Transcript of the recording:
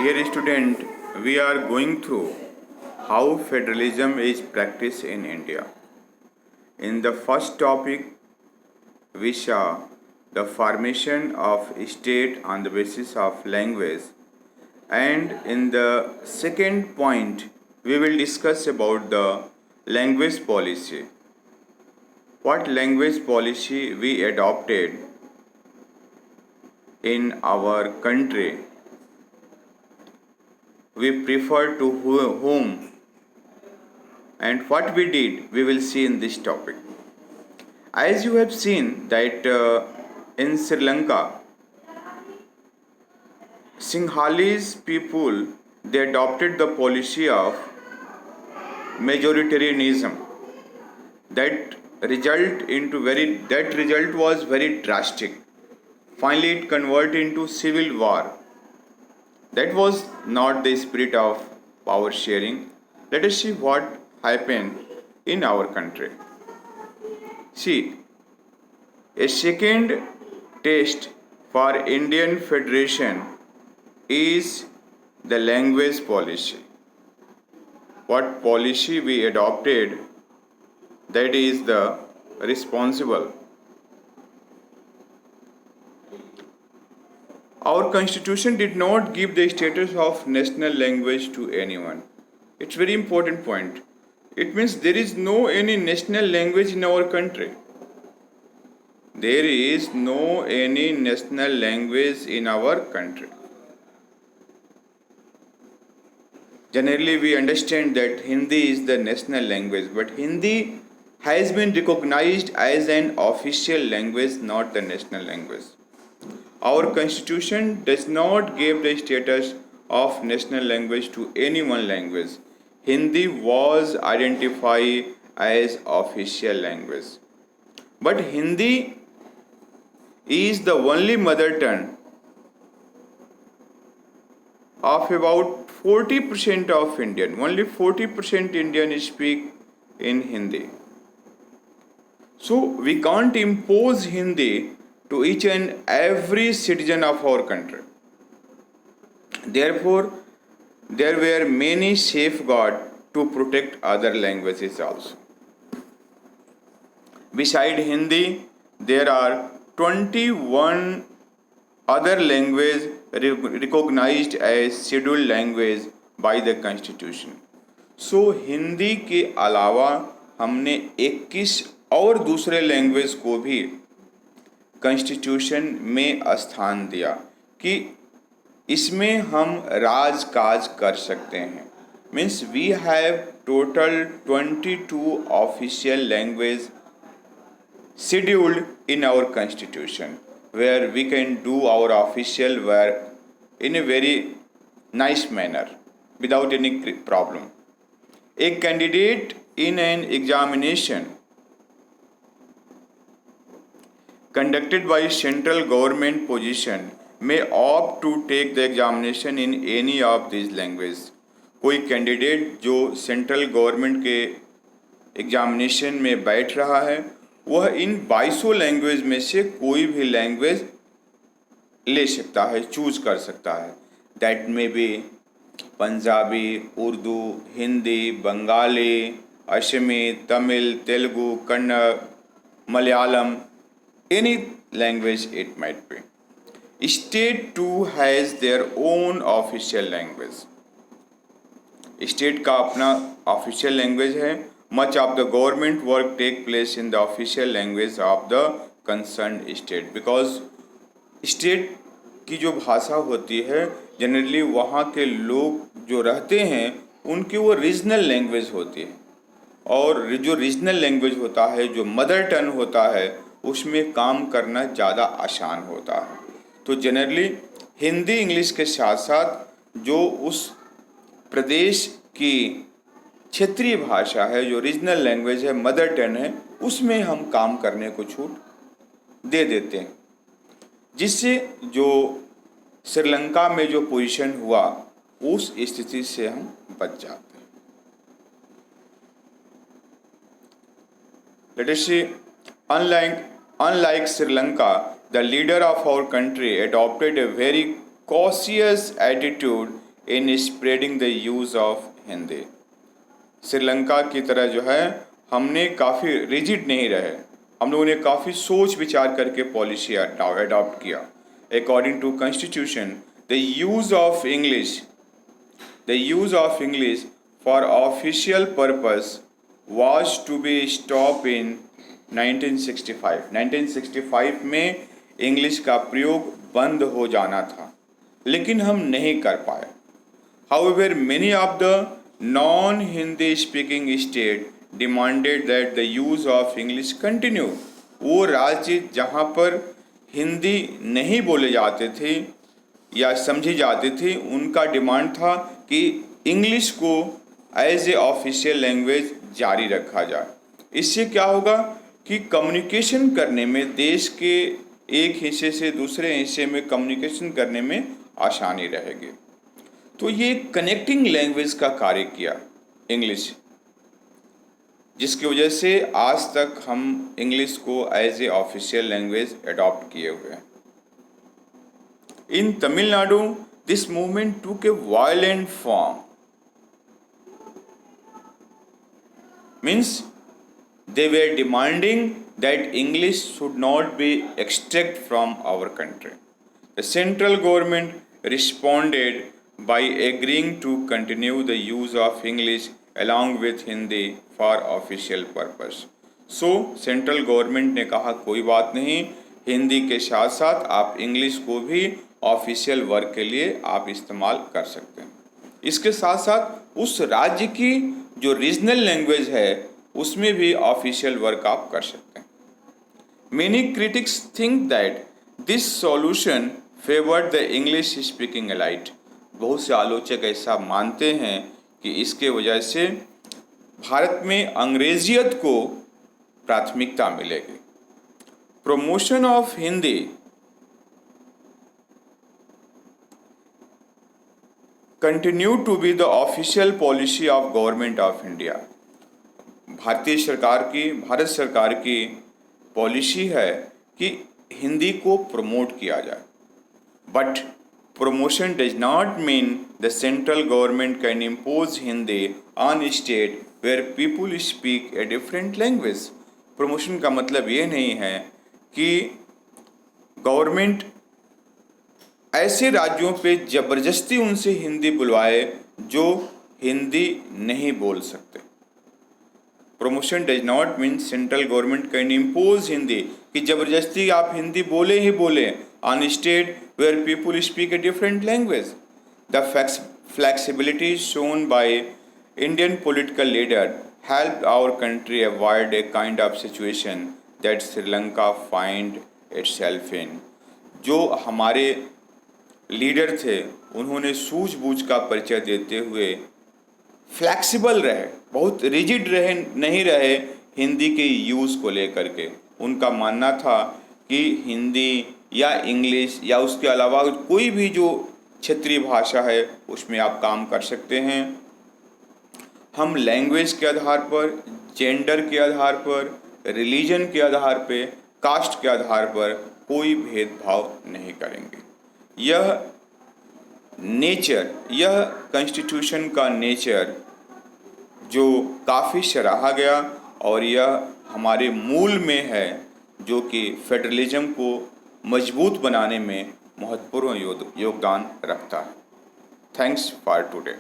Dear student, we are going through how federalism is practiced in India. In the first topic, we saw the formation of state on the basis of language, and in the second point, we will discuss about the language policy. What language policy we adopted in our country, we prefer to whom, and what we did, we will see in this topic. As you have seen that in Sri Lanka, Sinhalese people, they adopted the policy of majoritarianism. That result was very drastic. Finally, it converted into civil war. That was not the spirit of power sharing. Let us see what happened in our country. See, a second test for Indian Federation is the language policy. What policy we adopted, that is the responsible. Our constitution did not give the status of national language to anyone. It's very important point. It means there is no any national language in our country. There is no any national language in our country. Generally, we understand that Hindi is the national language, but Hindi has been recognized as an official language, not the national language. Our constitution does not give the status of national language to any one language. Hindi was identified as official language. But Hindi is the only mother tongue of about 40% of Indian. Only 40% Indian speak in Hindi. So we can't impose Hindi to each and every citizen of our country. Therefore, there were many safeguards to protect other languages also. Beside Hindi, there are 21 other languages recognized as scheduled language by the constitution. So Hindi के अलावा हमने 21 और दूसरे language को भी constitution में स्थान दिया कि इसमें हम राज काज कर सकते हैं. Means we have total 22 official language scheduled in our constitution where we can do our official work in a very nice manner without any problem. A candidate in an examination conducted by central government position may opt to take the examination in any of these languages. कोई candidate जो central government के examination में बैठ रहा है वह इन 22 language में से कोई भी लैंग्वेज ले सकता है, चूज कर सकता है. दैट में be Punjabi, Urdu, Hindi, Bengali, Asami, Tamil, Telugu, Kannada, Malayalam, any language it might be. State too has their own official language. State का अपना ऑफिशियल लैंग्वेज है. Much of the government work take place in the official language of the concern state. Because state की जो भाषा होती है generally वहाँ के लोग जो रहते हैं उनकी वो रीजनल लैंग्वेज होती है. और जो रीजनल लैंग्वेज होता है, जो मदर टंग होता है, उसमें काम करना ज़्यादा आसान होता है. तो जनरली हिंदी इंग्लिश के साथ साथ जो उस प्रदेश की क्षेत्रीय भाषा है, जो रीजनल लैंग्वेज है, मदर टंग है, उसमें हम काम करने को छूट दे देते हैं. जिससे जो श्रीलंका में जो पोजीशन हुआ उस स्थिति से हम बच जाते हैं. Let us C, unlike Sri Lanka, the leader of our country adopted a very cautious attitude in spreading the use of Hindi. Sri Lanka की तरह जो है हमने काफ़ी रिजिड नहीं रहे, हम लोगों ने काफ़ी सोच विचार करके पॉलिसी अडॉप्ट किया. According to constitution the use of English for official purpose was to be stopped in 1965. 1965 में इंग्लिश का प्रयोग बंद हो जाना था, लेकिन हम नहीं कर पाए. However, many of the non-Hindi speaking states demanded that the use of English continue. वो राज्य जहाँ पर हिंदी नहीं बोले जाते थे या समझी जाती थी, उनका डिमांड था कि इंग्लिश को एज ए ऑफिशियल लैंग्वेज जारी रखा जाए. इससे क्या होगा कि कम्युनिकेशन करने में, देश के एक हिस्से से दूसरे हिस्से में कम्युनिकेशन करने में आसानी रहेगी. तो ये कनेक्टिंग लैंग्वेज का कार्य किया इंग्लिश, जिसकी वजह से आज तक हम इंग्लिश को as a official language adopt किए हुए हैं. In Tamil Nadu, this movement took a violent form. Means they were demanding that English should not be extracted from our country. The central government responded by agreeing to continue the use of English along with Hindi for official purpose. So, central government ने कहा कोई बात नहीं, हिंदी के साथ साथ आप English को भी ऑफिशियल वर्क के लिए आप इस्तेमाल कर सकते हैं. इसके साथ साथ उस राज्य की जो रीजनल लैंग्वेज है उसमें भी ऑफिशियल वर्क आप कर सकते हैं. Many critics think that this solution favoured the English speaking elite. बहुत से आलोचक ऐसा मानते हैं कि इसके वजह से भारत में अंग्रेजियत को प्राथमिकता मिलेगी. Promotion of Hindi continue to be the official policy of government of India. Bharat सरकार की पॉलिसी है कि हिंदी को प्रमोट किया जाए. But promotion does not mean the central government can impose Hindi on state where people speak a different language. Promotion का मतलब ये नहीं है कि गवर्नमेंट ऐसे राज्यों पे ज़बरदस्ती उनसे हिंदी बुलवाए जो हिंदी नहीं बोल सकते. Promotion does not mean central government can impose Hindi, कि ज़बरदस्ती आप हिंदी बोले ही बोले on state where people speak a different language. The flexibility shown by Indian political leader helped our country avoid a kind of situation that Sri Lanka find itself in. जो हमारे leader थे उन्होंने सूझबूझ का परिचय देते हुए फ्लैक्सिबल रहे, बहुत रिजिड रहे नहीं रहे हिंदी के यूज़ को लेकर के. उनका मानना था कि हिंदी या इंग्लिश या उसके अलावा कोई भी जो क्षेत्रीय भाषा है उसमें आप काम कर सकते हैं. हम लैंग्वेज के आधार पर, जेंडर के आधार पर, रिलीजन के आधार पे, कास्ट के आधार पर कोई भेदभाव नहीं करेंगे. यह नेचर, यह कॉन्स्टिट्यूशन का नेचर जो काफ़ी सराहा गया और यह हमारे मूल में है, जो कि फेडरलिज्म को मजबूत बनाने में महत्वपूर्ण योगदान रखता है. Thanks for today.